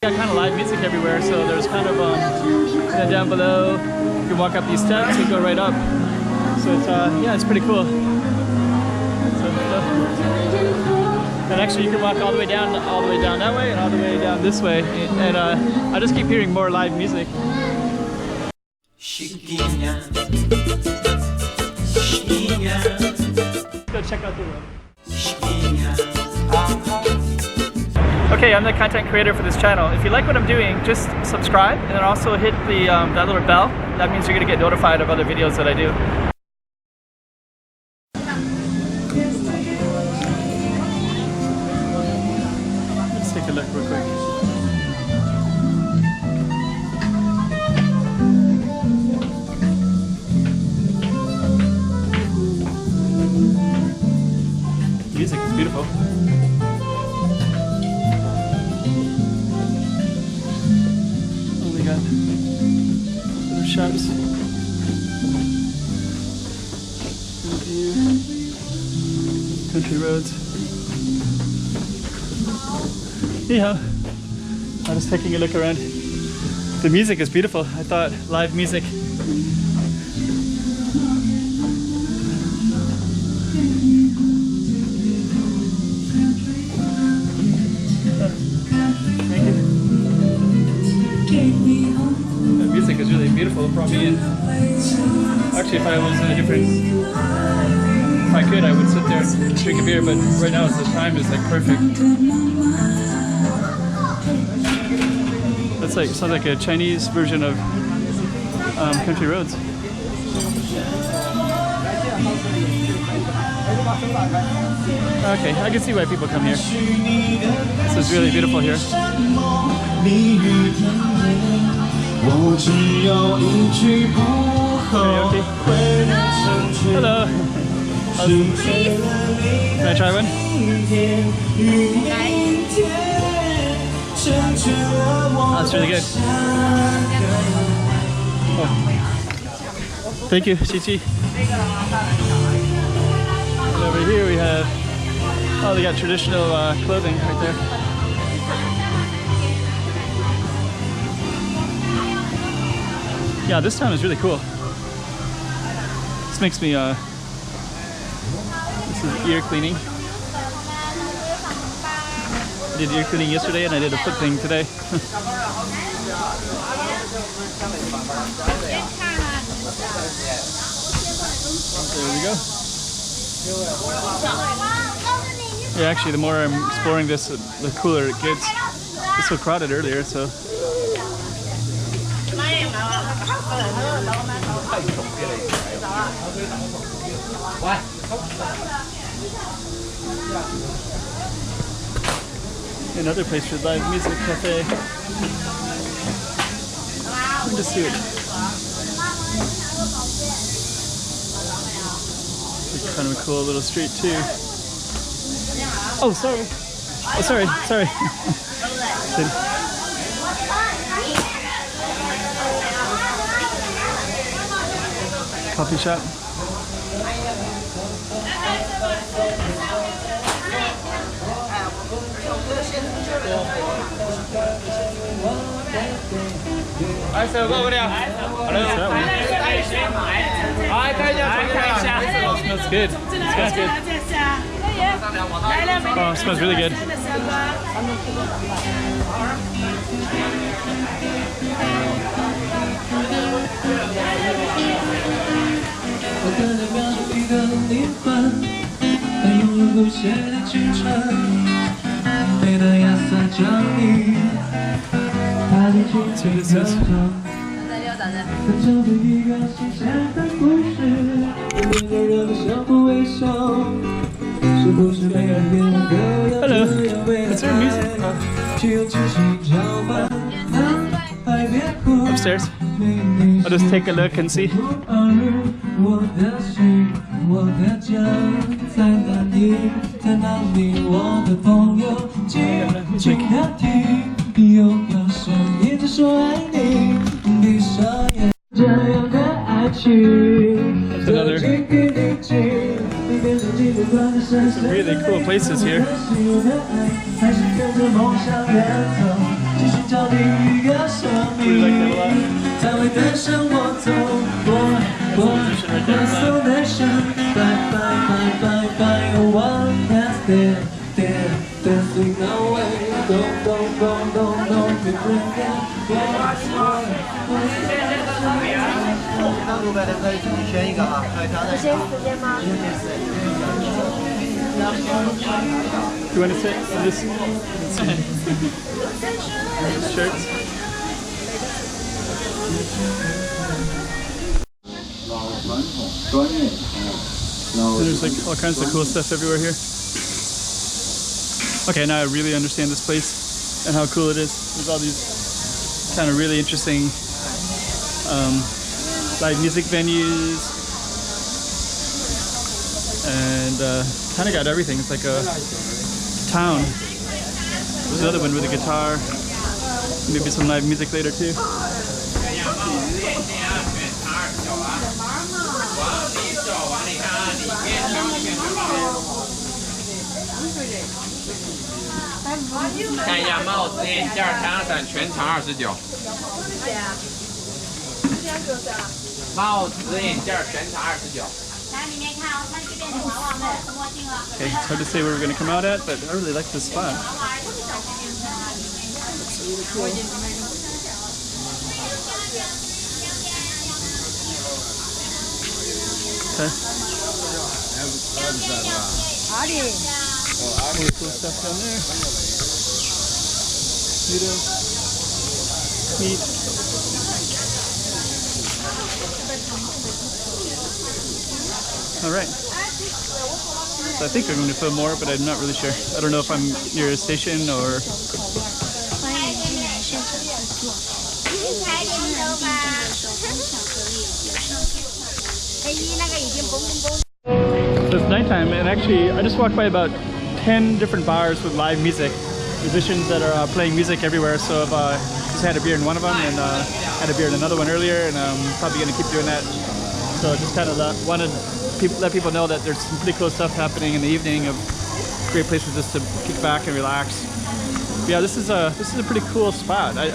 got kind of live music everywhere. So there's kind of then down below, you can walk up these steps and go right up. So it's yeah, it's pretty cool. And actually, you can walk all the way down that way, and all the way down this way. And I just keep hearing more live music. Go check out the room. Okay, I'm the content creator for this channel. If you like what I'm doing, just subscribe and then also hit the that little bell. That means you're gonna get notified of other videos that I do. Let's take a look real quick. Music is beautiful. Oh, we got little shops. Good view. Country roads. Yeah, I'm just taking a look around. The music is beautiful. I thought live music. Is really beautiful. It brought me in. Actually, if I was in a different, if I could, I would sit there and drink a beer. But right now, the time is like perfect. That's like sounds like a Chinese version of country roads. Okay, I can see why people come here. This is really beautiful here. Karaoke. Hello. Can I try one? Oh, that's really good. Oh. Thank you, Chichi. And over here we have, oh, they got traditional clothing right there. Yeah, this town is really cool. This makes me, this is ear cleaning. I did ear cleaning yesterday and I did a foot thing today. There we go. Yeah, actually, the more I'm exploring this, the cooler it gets. It was so crowded earlier, so. Another place for live music cafe. Let me just see it. It's kind of a cool little street too. Oh, sorry. Oh, sorry. Coffee shop. Smells good. Smells good. Oh, it smells really good. Let's see what this is. Hello. Is there music? Upstairs. I'll just take a look and see. There's some really cool places here. 找另一个生命，才会带上我走过我送的山。Bye bye bye bye bye, oh one has there there dancing away. Don't be bringing. 那路边的可以自己选一个啊，可以挑战。限时间吗？限时。You want to sit in this shirts? There's like all kinds of cool stuff everywhere here. Okay, now I really understand this place and how cool it is. There's all these kind of really interesting live music venues, and kind of got everything. It's like a town. There's another one with a guitar, maybe some live music later too. Okay, it's hard to say where we're going to come out at, but I really like this spot. It's really cool. Okay. Really cool stuff down there. Noodles. Meat. Alright. So I think I'm going to film more, but I'm not really sure. I don't know if I'm near a station or... So it's nighttime, and actually I just walked by about 10 different bars with live music. Musicians that are playing music everywhere, so I've just had a beer in one of them, and had a beer in another one earlier, and I'm probably going to keep doing that. So just kind of wanted let people know that there's some pretty cool stuff happening in the evening, of great places just to kick back and relax. But yeah, this is a pretty cool spot. I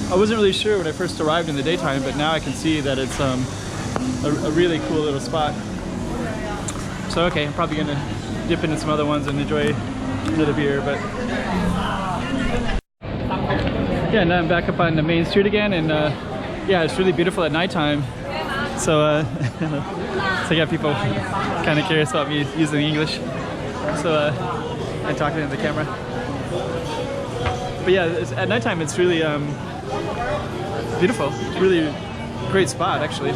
wasn't really sure when I first arrived in the daytime, but now I can see that it's a really cool little spot. So okay, I'm probably gonna dip into some other ones and enjoy another beer, but yeah, now I'm back up on the main street again, and yeah, it's really beautiful at nighttime. So so I got people kind of curious about me using English, so I'm talking to the camera. But yeah, at nighttime it's really beautiful. It's really great spot actually.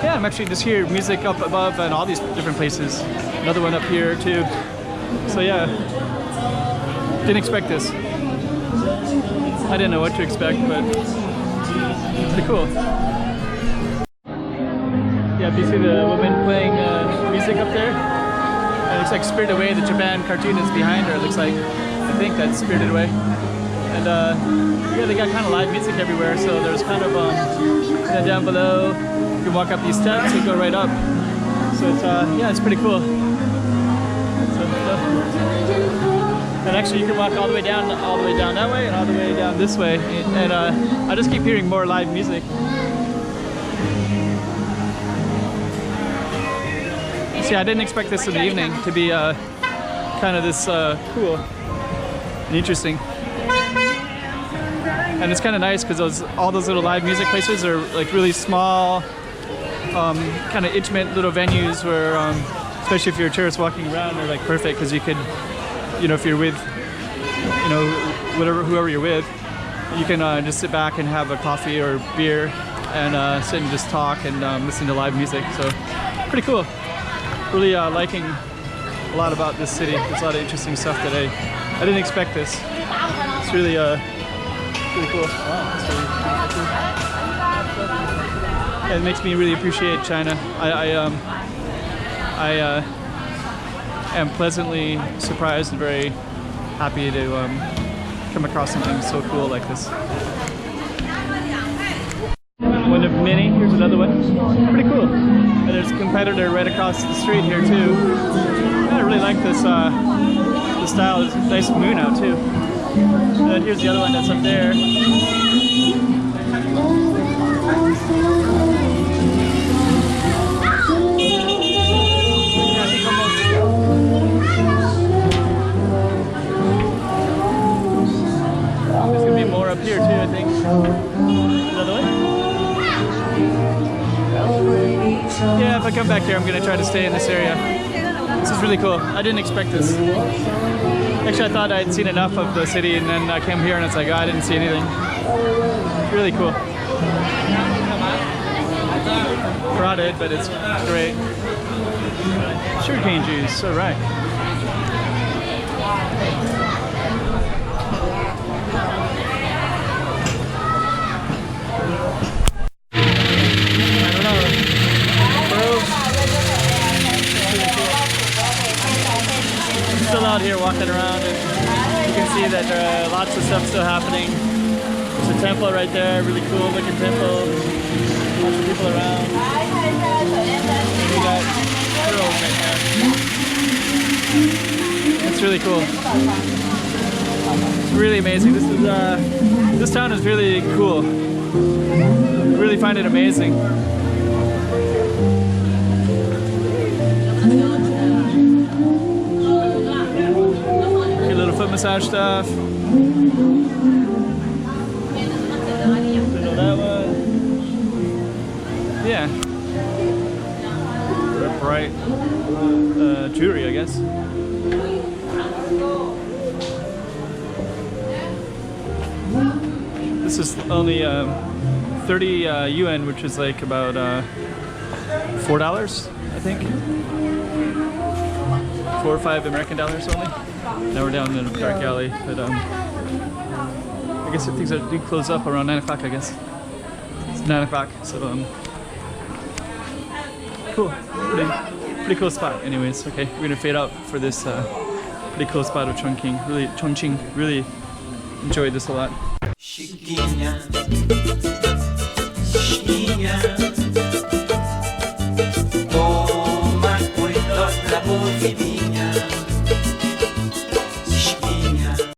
Yeah, I'm actually just hear music up above and all these different places. Another one up here too. So yeah, didn't expect this. I didn't know what to expect, but pretty cool. Yeah, do you see the woman playing music up there? It looks like Spirited Away, the Japan cartoon is behind her. It looks like, I think that's Spirited Away. And yeah, they got kind of live music everywhere, so there's kind of, and then down below, you can walk up these steps and go right up. So it's, yeah, it's pretty cool. So, and actually you can walk all the way down that way, and all the way down this way. And I just keep hearing more live music. See, I didn't expect this in the evening to be kind of this cool and interesting. And it's kind of nice because all those little live music places are like really small, kind of intimate little venues where, especially if you're a tourist walking around, they're like perfect because you could, you know, if you're with, you know, whoever you're with, you can just sit back and have a coffee or beer and sit and just talk and listen to live music. So pretty cool. Really liking a lot about this city. There's a lot of interesting stuff that I didn't expect this. It's really pretty cool. Wow, that's really cool. It makes me really appreciate China. I am pleasantly surprised and very happy to come across something so cool like this. One of many. Here's another one. Pretty cool. And there's a competitor right across the street here too. I really like this the style. There's a nice moon out too. But here's the other one that's up there. Yeah, I think almost. There's gonna be more up here too, I think. Another one? Yeah, if I come back here, I'm gonna try to stay in this area. This is really cool. I didn't expect this. Actually, I thought I'd seen enough of the city, and then I came here and it's like, oh, I didn't see anything. Really cool. Crowded, but it's great. Sugarcane juice, all right. Still out here walking around, and you can see that there are lots of stuff still happening. There's a temple right there, really cool looking temple. Lots of people around. We got girls right there. It's really cool. It's really amazing. This town is really cool. I really find it amazing. Foot massage stuff. Didn't know that one. Yeah. Bright jewelry, I guess. This is only 30 yuan, which is like about $4, I think. 4 or 5 American dollars only. Now we're down in a dark alley, but I guess things do close up around 9 o'clock, I guess. It's 9 o'clock, so cool. Pretty cool spot. Anyways, okay, we're gonna fade out for this pretty cool spot of Chongqing. Chongqing, really enjoyed this a lot.